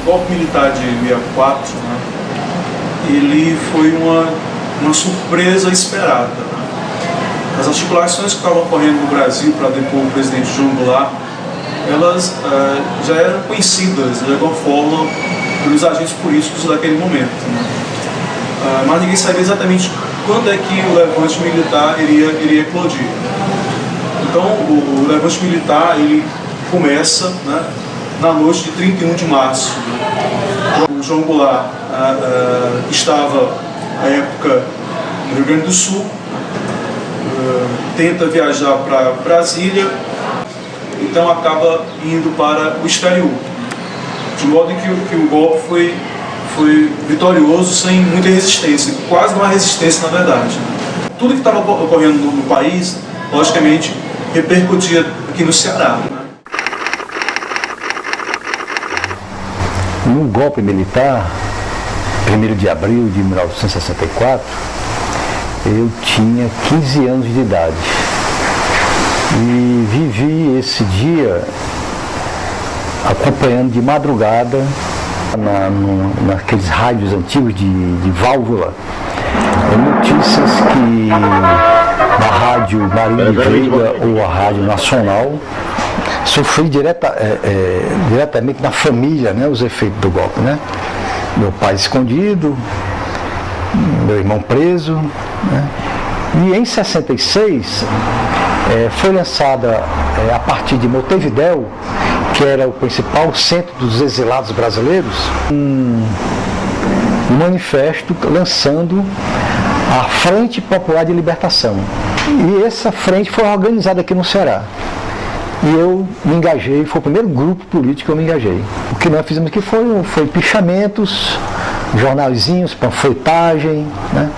golpe militar de 64, né, ele foi uma surpresa esperada. Né? As articulações que estavam ocorrendo no Brasil para depor o presidente João Goulart, elas já eram conhecidas de alguma forma pelos agentes políticos daquele momento. Né? Mas ninguém sabia exatamente quando é que o levante militar iria eclodir. Então o levante militar ele começa, né, na noite de 31 de março. O João Goulart estava, à época, no Rio Grande do Sul, tenta viajar para Brasília, então acaba indo para o exterior, de modo que o golpe foi vitorioso sem muita resistência, quase não há resistência na verdade. Tudo que estava ocorrendo no país, logicamente, repercutia aqui no Ceará. No golpe militar, 1º de abril de 1964, eu tinha 15 anos de idade e vivi esse dia acompanhando de madrugada naqueles rádios antigos de válvula, notícias que da rádio Marília de Veiga ou a Rádio Nacional sofri diretamente na família, né, os efeitos do golpe, né? Meu pai escondido, meu irmão preso, né? E em 66 foi lançada a partir de Montevidéu, que era o principal centro dos exilados brasileiros, um manifesto lançando a Frente Popular de Libertação. E essa frente foi organizada aqui no Ceará. E eu me engajei, foi o primeiro grupo político que eu me engajei. O que nós fizemos aqui foi pichamentos, jornalzinhos, panfletagem, né?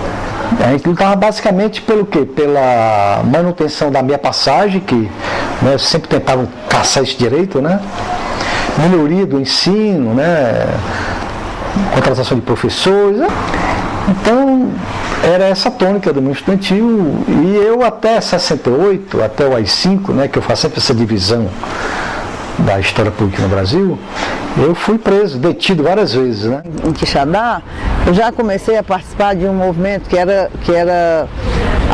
A gente lutava basicamente pelo quê? Pela manutenção da minha passagem, que nós sempre tentávamos caçar esse direito, né? Melhoria do ensino, né? Contratação de professores, né? Então, era essa tônica do movimento estudantil, e eu até 68, até o AI-5, né, que eu faço sempre essa divisão da história política no Brasil, eu fui preso, detido várias vezes, né? Em Quixadá, eu já comecei a participar de um movimento que era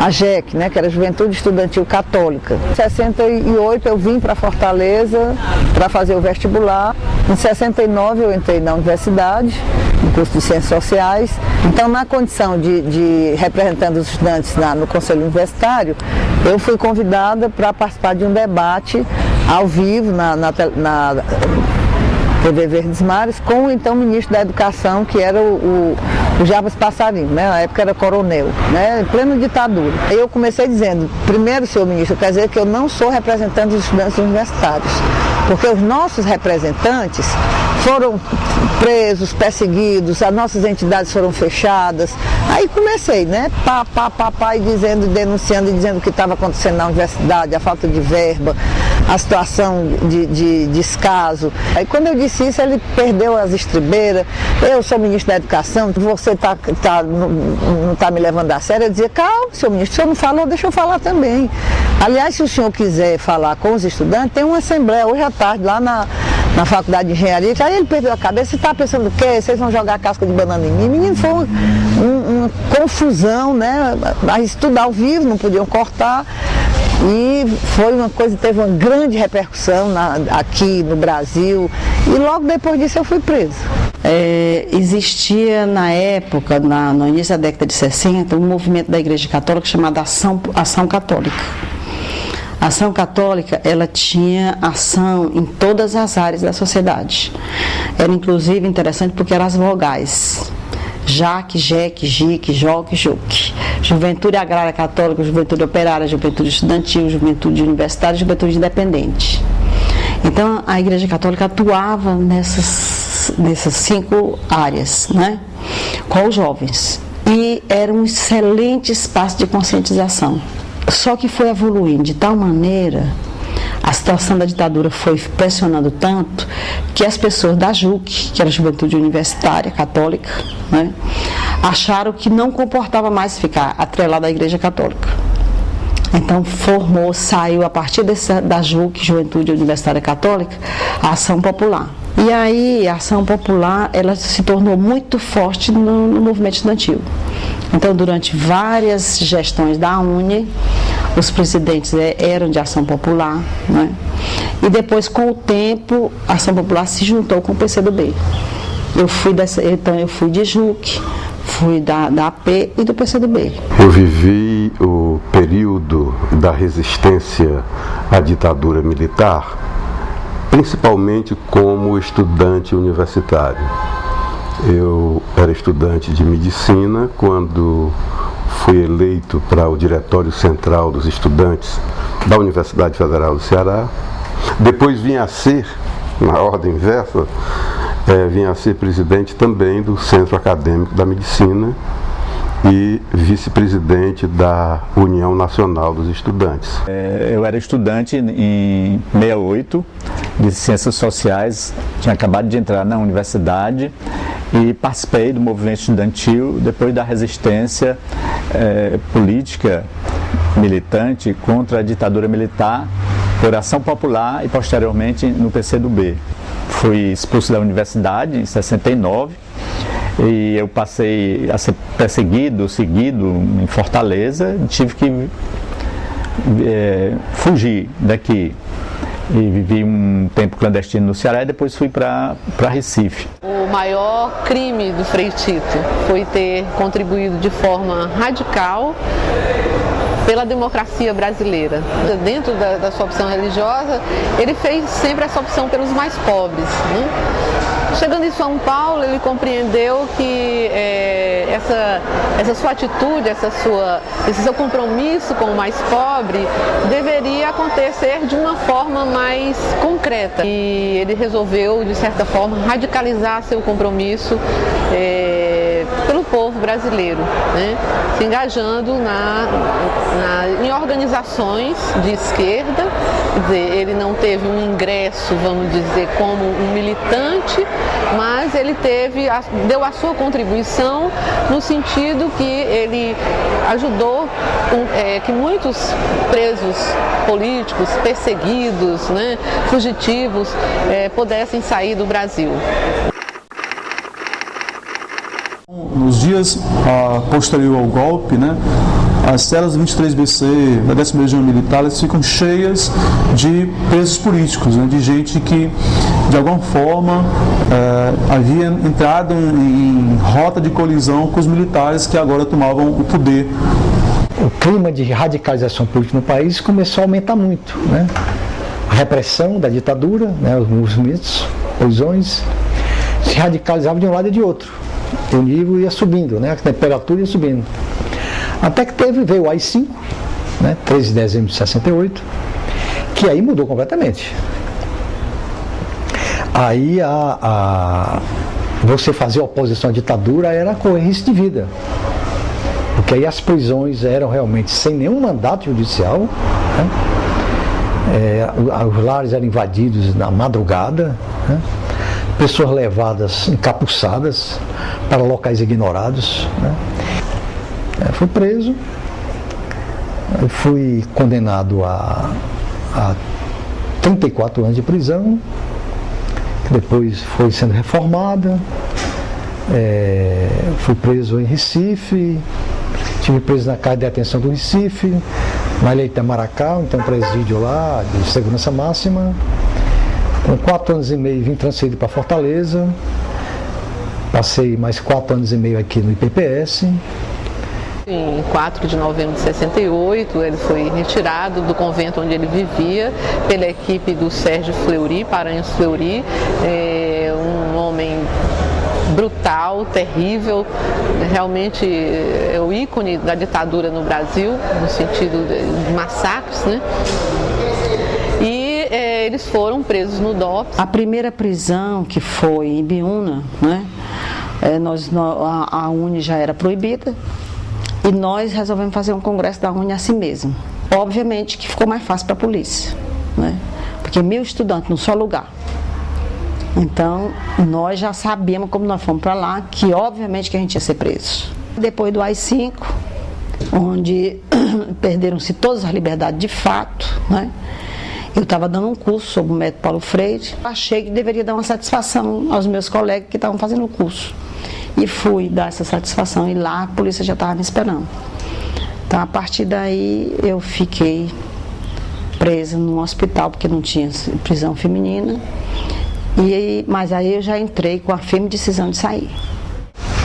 a JEC, né, que era a Juventude Estudantil Católica. Em 68 eu vim para Fortaleza para fazer o vestibular. Em 69 eu entrei na universidade, no curso de Ciências Sociais. Então, na condição de representando os estudantes no Conselho Universitário, eu fui convidada para participar de um debate ao vivo na TV Verdes Mares, com o então ministro da Educação, que era o Jarbas Passarinho, né? Na época era coronel, né? Em plena ditadura. Eu comecei dizendo, primeiro, senhor ministro, quer dizer que eu não sou representante dos estudantes universitários, porque os nossos representantes foram presos, perseguidos, as nossas entidades foram fechadas. Aí comecei, né? E dizendo, denunciando e dizendo o que estava acontecendo na universidade, a falta de verba, a situação de descaso. Aí quando eu disse isso, ele perdeu as estribeiras. Eu sou ministro da Educação, você não está me levando a sério. Eu dizia, calma, senhor ministro, o senhor não falou, deixa eu falar também. Aliás, se o senhor quiser falar com os estudantes, tem uma assembleia hoje à tarde lá na Faculdade de Engenharia. Aí ele perdeu a cabeça, você está pensando o quê? Vocês vão jogar casca de banana em mim? Menino, foi uma confusão, né? A estudar ao vivo, não podiam cortar. E foi uma coisa, teve uma grande repercussão aqui no Brasil. E logo depois disso eu fui presa. Existia na época, no início da década de 60, um movimento da Igreja Católica chamado Ação Católica. A Ação Católica, ela tinha ação em todas as áreas da sociedade. Era inclusive interessante porque eram as vogais. JAC, JEC, JIC, JOC, JUC. Juventude Agrária Católica, Juventude Operária, Juventude Estudantil, Juventude Universitária, Juventude Independente. Então, a Igreja Católica atuava nessas 5 áreas, né, com os jovens. E era um excelente espaço de conscientização. Só que foi evoluindo de tal maneira, a situação da ditadura foi pressionando tanto, que as pessoas da JUC, que era a Juventude Universitária Católica, né, acharam que não comportava mais ficar atrelado à Igreja Católica. Então saiu a partir da JUC, Juventude Universitária Católica, a Ação Popular. E aí a ação popular, ela se tornou muito forte no movimento estudantil. Então, durante várias gestões da UNE, os presidentes eram de ação popular, né? E depois, com o tempo, a ação popular se juntou com o PCdoB. Eu fui de JUC, fui da AP e do PCdoB. Eu vivi o período da resistência à ditadura militar, principalmente como estudante universitário. Eu era estudante de medicina quando fui eleito para o Diretório Central dos Estudantes da Universidade Federal do Ceará. Depois vim a ser, na ordem inversa, vim a ser presidente também do Centro Acadêmico da Medicina e vice-presidente da União Nacional dos Estudantes. Eu era estudante em 68 de Ciências Sociais, tinha acabado de entrar na universidade e participei do movimento estudantil depois da resistência política militante contra a ditadura militar por ação popular e posteriormente no PCdoB. Fui expulso da universidade em 69 e eu passei a ser seguido em Fortaleza, tive que fugir daqui e vivi um tempo clandestino no Ceará e depois fui para Recife. O maior crime do Frei Tito foi ter contribuído de forma radical pela democracia brasileira. Dentro da sua opção religiosa, ele fez sempre essa opção pelos mais pobres, né? Chegando em São Paulo, ele compreendeu que essa sua atitude, esse seu compromisso com o mais pobre deveria acontecer de uma forma mais concreta. E ele resolveu, de certa forma, radicalizar seu compromisso pelo povo brasileiro, né? Se engajando em organizações de esquerda. Quer dizer, ele não teve um ingresso, vamos dizer, como um militante, mas ele deu a sua contribuição no sentido que ele ajudou que muitos presos políticos, perseguidos, né, fugitivos, pudessem sair do Brasil. Nos dias posterior ao golpe, né, as celas do 23BC, da 10ª Região Militar, elas ficam cheias de presos políticos, né, de gente que, de alguma forma, havia entrado em rota de colisão com os militares que agora tomavam o poder. O clima de radicalização política no país começou a aumentar muito, né? A repressão da ditadura, né, os movimentos, prisões, se radicalizavam de um lado e de outro. O nível ia subindo, né? A temperatura ia subindo. Até que veio o AI-5, né? 13 de dezembro de 68, que aí mudou completamente. Aí você fazer oposição à ditadura era correr risco de vida. Porque aí as prisões eram realmente sem nenhum mandato judicial, né? Os lares eram invadidos na madrugada, né? Pessoas levadas encapuçadas para locais ignorados, né? Fui preso, fui condenado a 34 anos de prisão, que depois foi sendo reformada. Fui preso em Recife, estive preso na casa de detenção do Recife, na Ilha Itamaracá, então presídio lá de segurança máxima. Com 4 anos e meio vim transferido para Fortaleza, passei mais 4 anos e meio aqui no IPPS. Em 4 de novembro de 68, ele foi retirado do convento onde ele vivia pela equipe do Sérgio Fleury, Paranhos Fleury, um homem brutal, terrível, realmente é o ícone da ditadura no Brasil, no sentido de massacres, né? E eles foram presos no DOPS. A primeira prisão, que foi em Biúna, né? A UNE já era proibida e nós resolvemos fazer um congresso da UNE assim mesmo. Obviamente que ficou mais fácil para a polícia, né? Porque 1000 estudantes num só lugar. Então, nós já sabíamos, como nós fomos para lá, que obviamente que a gente ia ser preso. Depois do AI-5, onde perderam-se todas as liberdades de fato, né? Eu estava dando um curso sobre o método Paulo Freire. Achei que deveria dar uma satisfação aos meus colegas que estavam fazendo o curso. E fui dar essa satisfação e lá a polícia já estava me esperando. Então, a partir daí, eu fiquei presa num hospital, porque não tinha prisão feminina. Mas aí eu já entrei com a firme decisão de sair.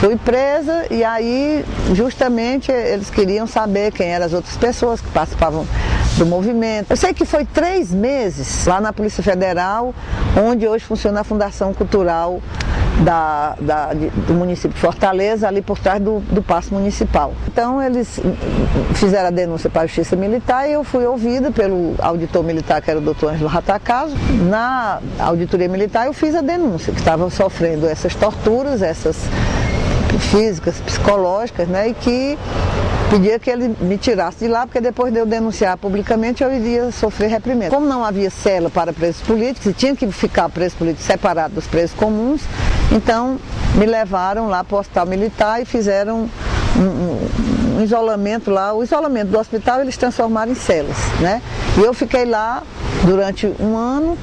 Fui presa e aí, justamente, eles queriam saber quem eram as outras pessoas que participavam do movimento. Eu sei que foi 3 meses lá na Polícia Federal, onde hoje funciona a Fundação Cultural do município de Fortaleza, ali por trás do Paço Municipal. Então eles fizeram a denúncia para a Justiça Militar e eu fui ouvida pelo auditor militar, que era o doutor Ângelo Ratacaso. Na auditoria militar eu fiz a denúncia, que estava sofrendo essas torturas, essas físicas, psicológicas, né, e que pedia que ele me tirasse de lá, porque depois de eu denunciar publicamente eu iria sofrer reprimenda. Como não havia cela para presos políticos e tinha que ficar preso político separado dos presos comuns, então me levaram lá para o hospital militar e fizeram um isolamento lá. O isolamento do hospital eles transformaram em celas, né? E eu fiquei lá durante 1 ano.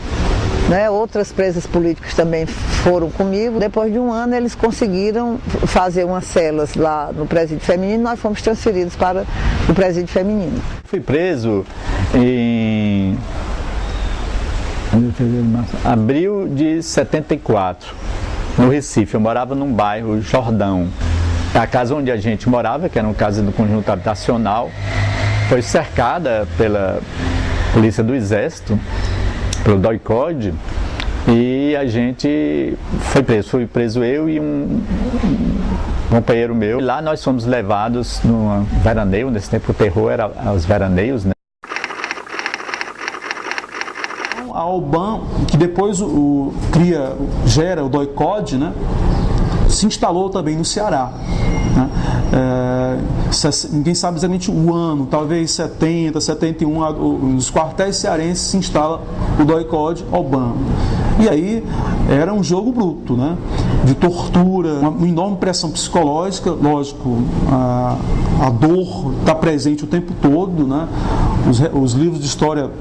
Né, outras presas políticas também foram comigo. Depois de 1 ano eles conseguiram fazer umas celas lá no presídio feminino e nós fomos transferidos para o presídio feminino. Fui preso em abril de 74, no Recife. Eu morava num bairro, Jordão. A casa onde a gente morava, que era uma casa do conjunto habitacional, foi cercada pela Polícia do Exército, pelo DOI-CODE, e a gente foi preso. Fui preso eu e um companheiro meu. Lá nós fomos levados num veraneio, nesse tempo o terror era os veraneios, né? A OBAN, que depois gera o DOI-CODE, né, se instalou também no Ceará. Né? Ninguém sabe exatamente o ano, talvez 70, 71, nos quartéis cearenses se instala o DOI-CODE OBAN. E aí era um jogo bruto, né? De tortura, uma enorme pressão psicológica, lógico, a dor está presente o tempo todo, né? Os livros de história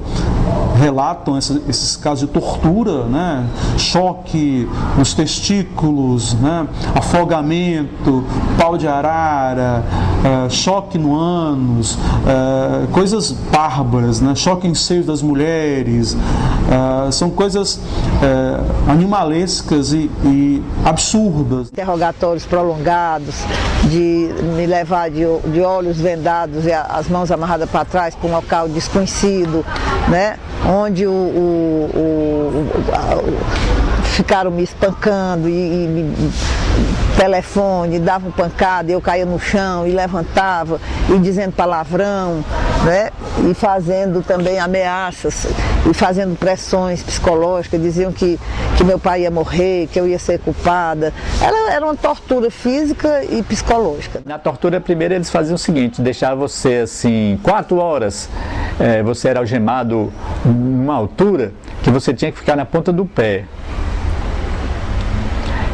relatam esses casos de tortura, né? Choque nos testículos, né? Afogamento, pau de arara, choque no ânus, coisas bárbaras, né? Choque em seios das mulheres, são coisas animalescas e absurdas. Interrogatórios prolongados, de me levar de olhos vendados e as mãos amarradas para trás para um local desconhecido, né? Onde ficaram me espancando e telefone, davam pancada, eu caía no chão e levantava, e dizendo palavrão, né? E fazendo também ameaças, e fazendo pressões psicológicas, diziam que meu pai ia morrer, que eu ia ser culpada. Era uma tortura física e psicológica. Na tortura primeira eles faziam o seguinte, deixavam você assim, 4 horas, você era algemado numa altura que você tinha que ficar na ponta do pé.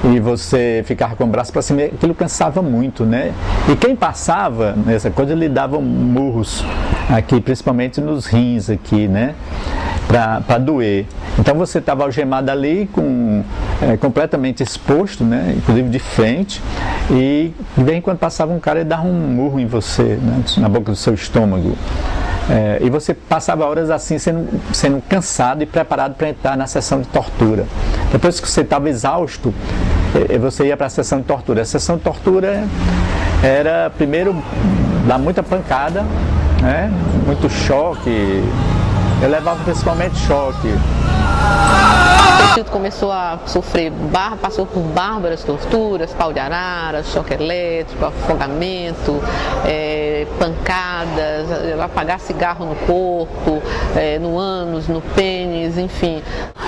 E você ficava com o braço para cima, aquilo cansava muito, né? E quem passava nessa coisa, lhe davam murros aqui, principalmente nos rins aqui, né? Para doer. Então você estava algemado ali, completamente exposto, né? Inclusive de frente, e de vez em quando passava um cara e dava um murro em você, né? Na boca do seu estômago. E você passava horas assim, sendo cansado e preparado para entrar na sessão de tortura. Depois que você estava exausto, você ia para a sessão de tortura. A sessão de tortura era, primeiro, dar muita pancada, né? Muito choque. Eu levava principalmente choque. O Tito começou a sofrer, passou por bárbaras torturas, pau de arara, choque elétrico, afogamento, pancadas, apagar cigarro no corpo, no ânus, no pênis, enfim.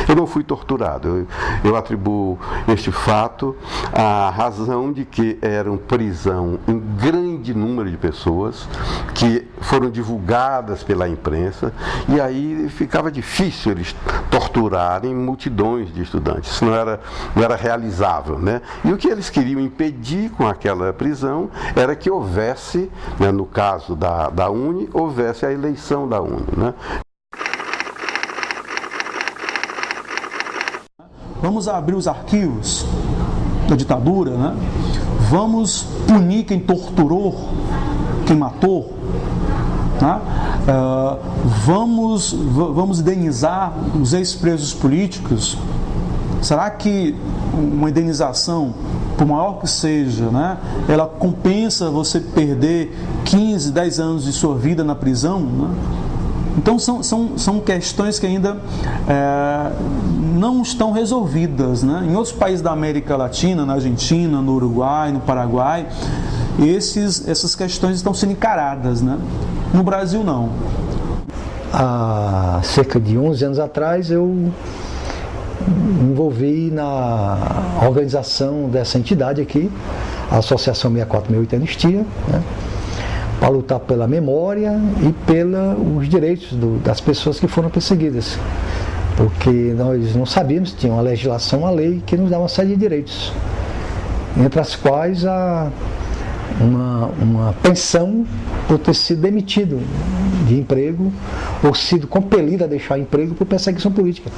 Eu não fui torturado, eu atribuo este fato à razão de que eram prisão em grande número de pessoas que foram divulgadas pela imprensa, e aí ficava difícil eles torturarem multidões de estudantes. Isso não era realizável, né? E o que eles queriam impedir com aquela prisão era que houvesse, né, no caso da UNE, houvesse a eleição da UNE, né? vamos abrir os arquivos da ditadura, né? Vamos punir quem torturou, quem matou, né? Vamos indenizar os ex-presos políticos. Será que uma indenização, por maior que seja, né, ela compensa você perder 15, 10 anos de sua vida na prisão? Né? Então são questões que ainda não estão resolvidas, né? Em outros países da América Latina, na Argentina, no Uruguai, no Paraguai, essas questões estão sendo encaradas, né? No Brasil não. Há cerca de 11 anos atrás eu me envolvi na organização dessa entidade aqui, a Associação 6468 Anistia, né, para lutar pela memória e pelos direitos das pessoas que foram perseguidas. Porque nós não sabíamos, tinha uma legislação, uma lei que nos dava uma série de direitos, entre as quais uma pensão por ter sido demitido de emprego ou sido compelido a deixar emprego por perseguição política.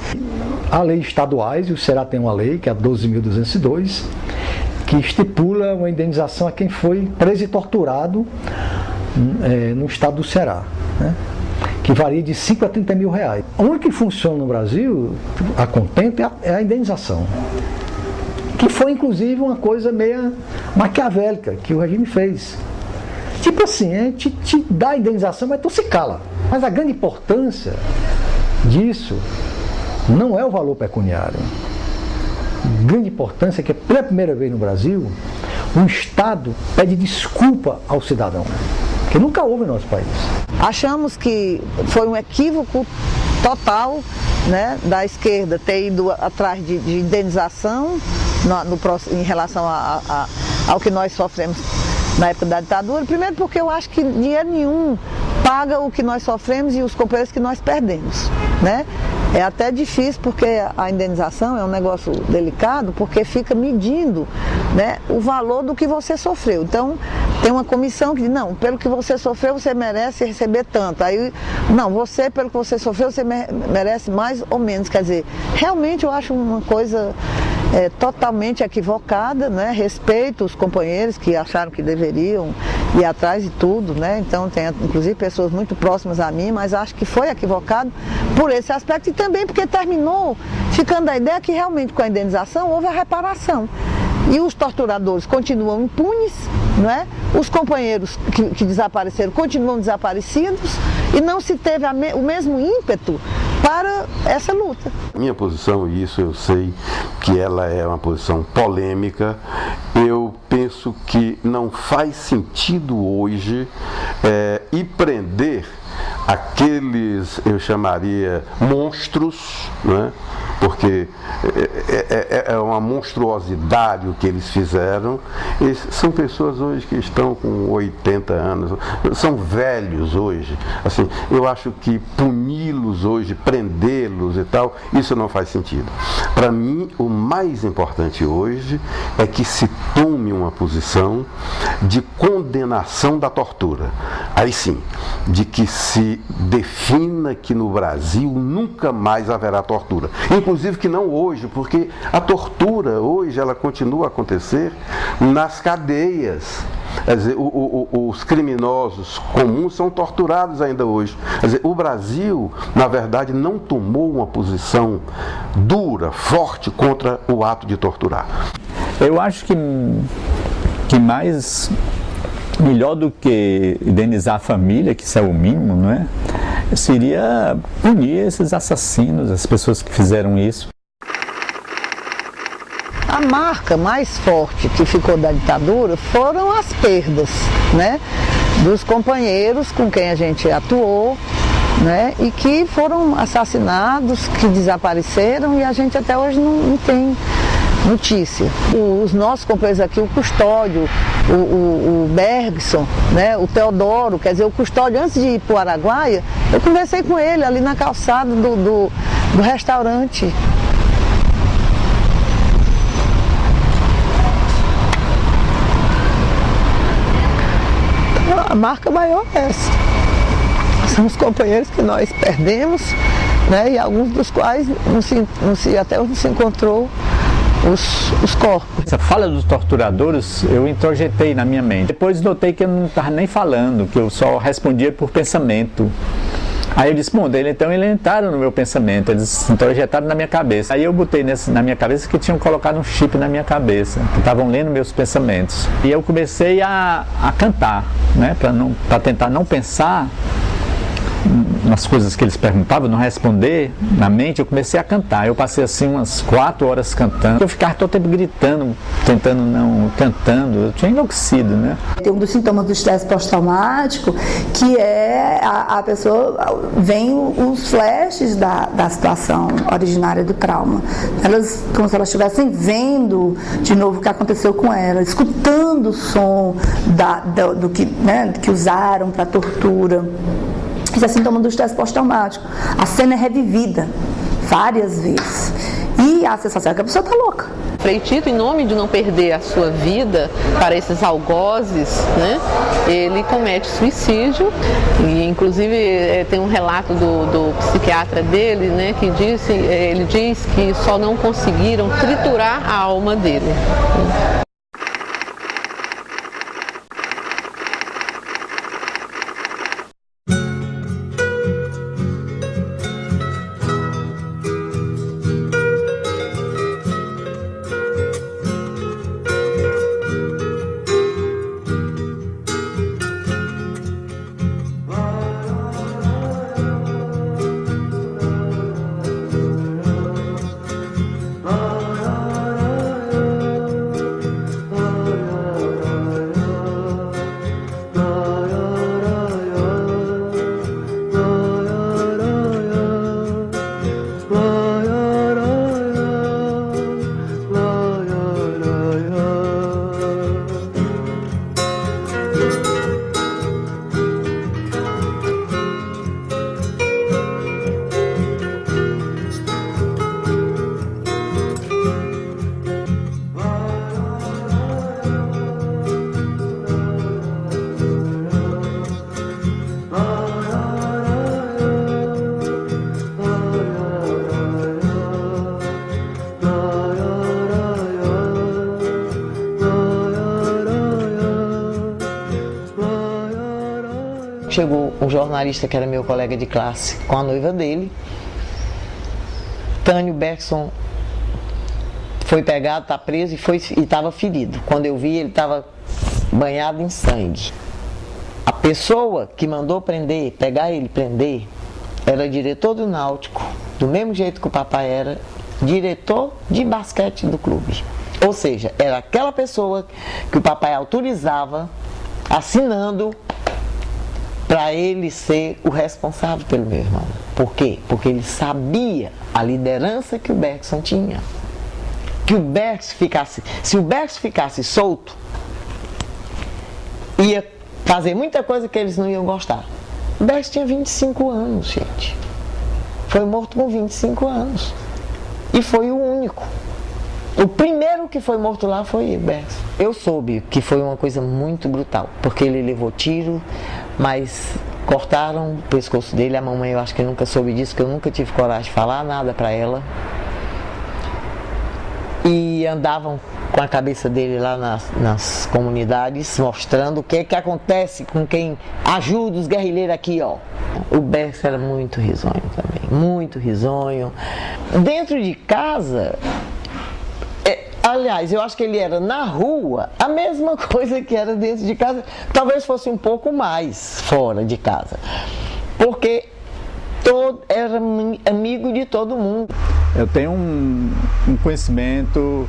Há leis estaduais, e o Ceará tem uma lei, que é a 12.202, que estipula uma indenização a quem foi preso e torturado no estado do Ceará, né? Que varia de 5 a 30 mil reais. O único que funciona no Brasil, a contento, é a indenização. Que foi, inclusive, uma coisa meio maquiavélica que o regime fez. Tipo assim, a gente te dá a indenização, mas tu se cala. Mas a grande importância disso não é o valor pecuniário. A grande importância é que, pela primeira vez no Brasil, o Estado pede desculpa ao cidadão, que nunca houve no nosso país. Achamos que foi um equívoco total, né, da esquerda ter ido atrás de indenização em relação ao que nós sofremos na época da ditadura. Primeiro porque eu acho que dinheiro nenhum paga o que nós sofremos e os companheiros que nós perdemos, né? É até difícil porque a indenização é um negócio delicado, porque fica medindo, né, o valor do que você sofreu. Então, tem uma comissão que diz, não, pelo que você sofreu, você merece receber tanto. Aí, não, você, pelo que você sofreu, você merece mais ou menos. Quer dizer, realmente eu acho uma coisa totalmente equivocada, né? Respeito os companheiros que acharam que deveriam ir atrás de tudo, né? Então, tem inclusive pessoas muito próximas a mim, mas acho que foi equivocado por esse aspecto e também porque terminou ficando a ideia que realmente com a indenização houve a reparação. E os torturadores continuam impunes, não é? Os companheiros que desapareceram continuam desaparecidos e não se teve o mesmo ímpeto para essa luta. Minha posição, e isso eu sei que ela é uma posição polêmica, eu penso que não faz sentido hoje ir prender aqueles, eu chamaria, monstros, né? Porque é uma monstruosidade o que eles fizeram. São pessoas hoje que estão com 80 anos, são velhos hoje. Assim, eu acho que puni-los hoje, prendê-los e tal, isso não faz sentido. Para mim, o mais importante hoje é que se tome uma posição de condenação da tortura. Aí sim, de que se defina que no Brasil nunca mais haverá tortura. Inclusive que não hoje, porque a tortura hoje ela continua a acontecer nas cadeias. Quer dizer, os criminosos comuns são torturados ainda hoje. Quer dizer, o Brasil, na verdade, não tomou uma posição dura, forte contra o ato de torturar. Eu acho que melhor do que indenizar a família, que isso é o mínimo, não é? Seria punir esses assassinos, as pessoas que fizeram isso. A marca mais forte que ficou da ditadura foram as perdas, né, dos companheiros com quem a gente atuou, né, e que foram assassinados, que desapareceram e a gente até hoje não tem notícia. Os nossos companheiros aqui, o Custódio, o Bergson, né, o Teodoro, quer dizer, o Custódio, antes de ir para o Araguaia, eu conversei com ele ali na calçada do restaurante. Então, a marca maior é essa. São os companheiros que nós perdemos né? E alguns dos quais até hoje não se encontrou os corpos. Essa fala dos torturadores eu introjetei na minha mente. Depois notei que eu não estava nem falando, que eu só respondia por pensamento. Aí eu disse, bom, então eles entraram no meu pensamento, eles introjetaram na minha cabeça. Aí eu botei na minha cabeça que tinham colocado um chip na minha cabeça, que estavam lendo meus pensamentos. E eu comecei a cantar, né, para tentar não pensar nas coisas que eles perguntavam, não responder na mente. Eu comecei a cantar. Eu passei assim umas 4 horas cantando. Eu ficava todo o tempo gritando, cantando. Eu tinha enlouquecido, né? Tem um dos sintomas do estresse pós-traumático, que é a pessoa, vem os flashes da situação originária do trauma. Elas, como se elas estivessem vendo de novo o que aconteceu com ela, escutando o som do que, né, que usaram para tortura. Isso é sintoma do estresse pós-traumático. A cena é revivida várias vezes. E a sensação é que a pessoa está louca. Frei Tito, em nome de não perder a sua vida para esses algozes, né, ele comete suicídio. E inclusive tem um relato do psiquiatra dele, né, que ele diz que só não conseguiram triturar a alma dele. Chegou um jornalista que era meu colega de classe com a noiva dele. Tânio Bergson foi pegado, está preso e estava ferido. Quando eu vi, ele estava banhado em sangue. A pessoa que mandou pegar ele, prender, era diretor do Náutico, do mesmo jeito que o papai era diretor de basquete do clube. Ou seja, era aquela pessoa que o papai autorizava, assinando, para ele ser o responsável pelo meu irmão. Por quê? Porque ele sabia a liderança que o Bergson tinha. Que o Bergson se o Bergson ficasse solto, ia fazer muita coisa que eles não iam gostar. O Bergson tinha 25 anos, gente. Foi morto com 25 anos. E foi o único. O primeiro que foi morto lá foi o Bergson. Eu soube que foi uma coisa muito brutal, porque ele levou tiro, mas cortaram o pescoço dele. A mamãe, eu acho que nunca soube disso, que eu nunca tive coragem de falar nada para ela. E andavam com a cabeça dele lá nas comunidades, mostrando o que acontece com quem ajuda os guerrilheiros aqui, ó. O Bergson era muito risonho também, muito risonho. Dentro de casa, aliás, eu acho que ele era na rua a mesma coisa que era dentro de casa, talvez fosse um pouco mais fora de casa, porque era amigo de todo mundo. Eu tenho um conhecimento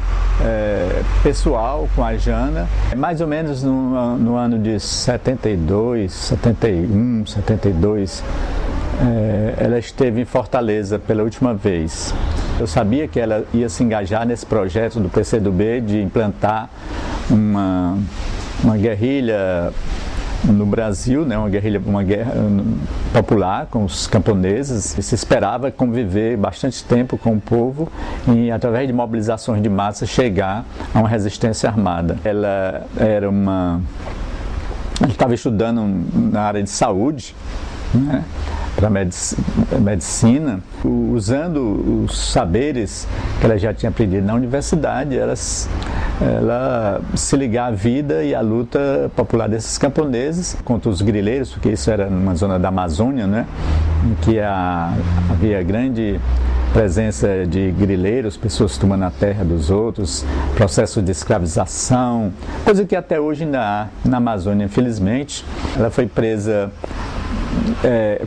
pessoal com a Jana, mais ou menos no ano de 72, 71, 72, ela esteve em Fortaleza pela última vez. Eu sabia que ela ia se engajar nesse projeto do PCdoB de implantar uma guerrilha no Brasil, né, uma guerra popular com os camponeses. Se esperava conviver bastante tempo com o povo e, através de mobilizações de massa, chegar a uma resistência armada. Ela estava estudando na área de saúde, né, para a medicina, usando os saberes que ela já tinha aprendido na universidade, ela se ligar à vida e à luta popular desses camponeses contra os grileiros, porque isso era numa zona da Amazônia, né, em que havia grande presença de grileiros, pessoas tomando a terra dos outros, processo de escravização, coisa que até hoje ainda há na Amazônia, infelizmente. Ela foi presa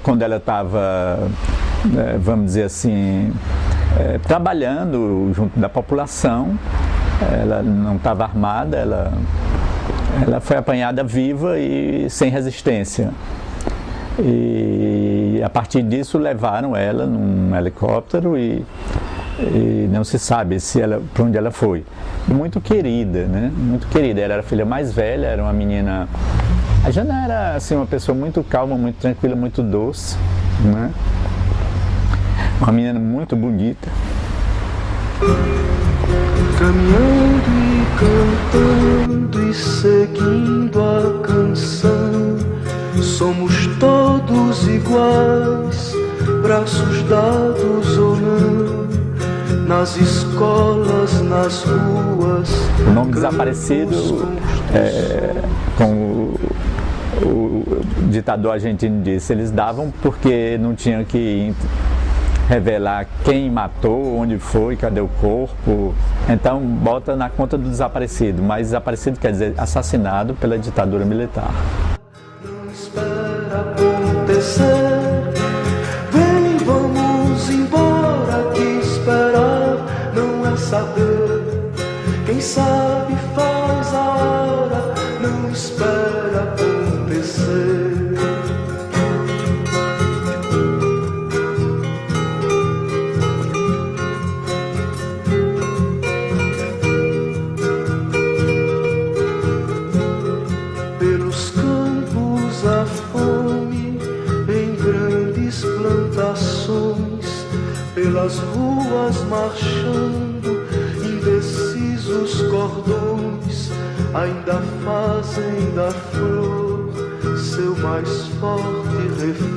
quando ela estava, vamos dizer assim, trabalhando junto da população. Ela não estava armada, ela foi apanhada viva e sem resistência. E a partir disso levaram ela num helicóptero e não se sabe para onde ela foi. Muito querida, né? Muito querida. Ela era a filha mais velha, era uma menina. A Jana era assim, uma pessoa muito calma, muito tranquila, muito doce, né? Uma menina muito bonita. Caminhando e cantando e seguindo a canção, somos todos iguais, braços dados ou não, nas escolas, nas ruas. O nome Desaparecido, como o ditador argentino disse, eles davam porque não tinham que revelar quem matou, onde foi, cadê o corpo. Então bota na conta do desaparecido, mas desaparecido quer dizer assassinado pela ditadura militar. Não espera acontecer, vem, vamos embora, que esperar não é saber. Quem sabe faz a hora, não espera acontecer. Pelas ruas marchando, indecisos cordões ainda fazem da flor seu mais forte refrão.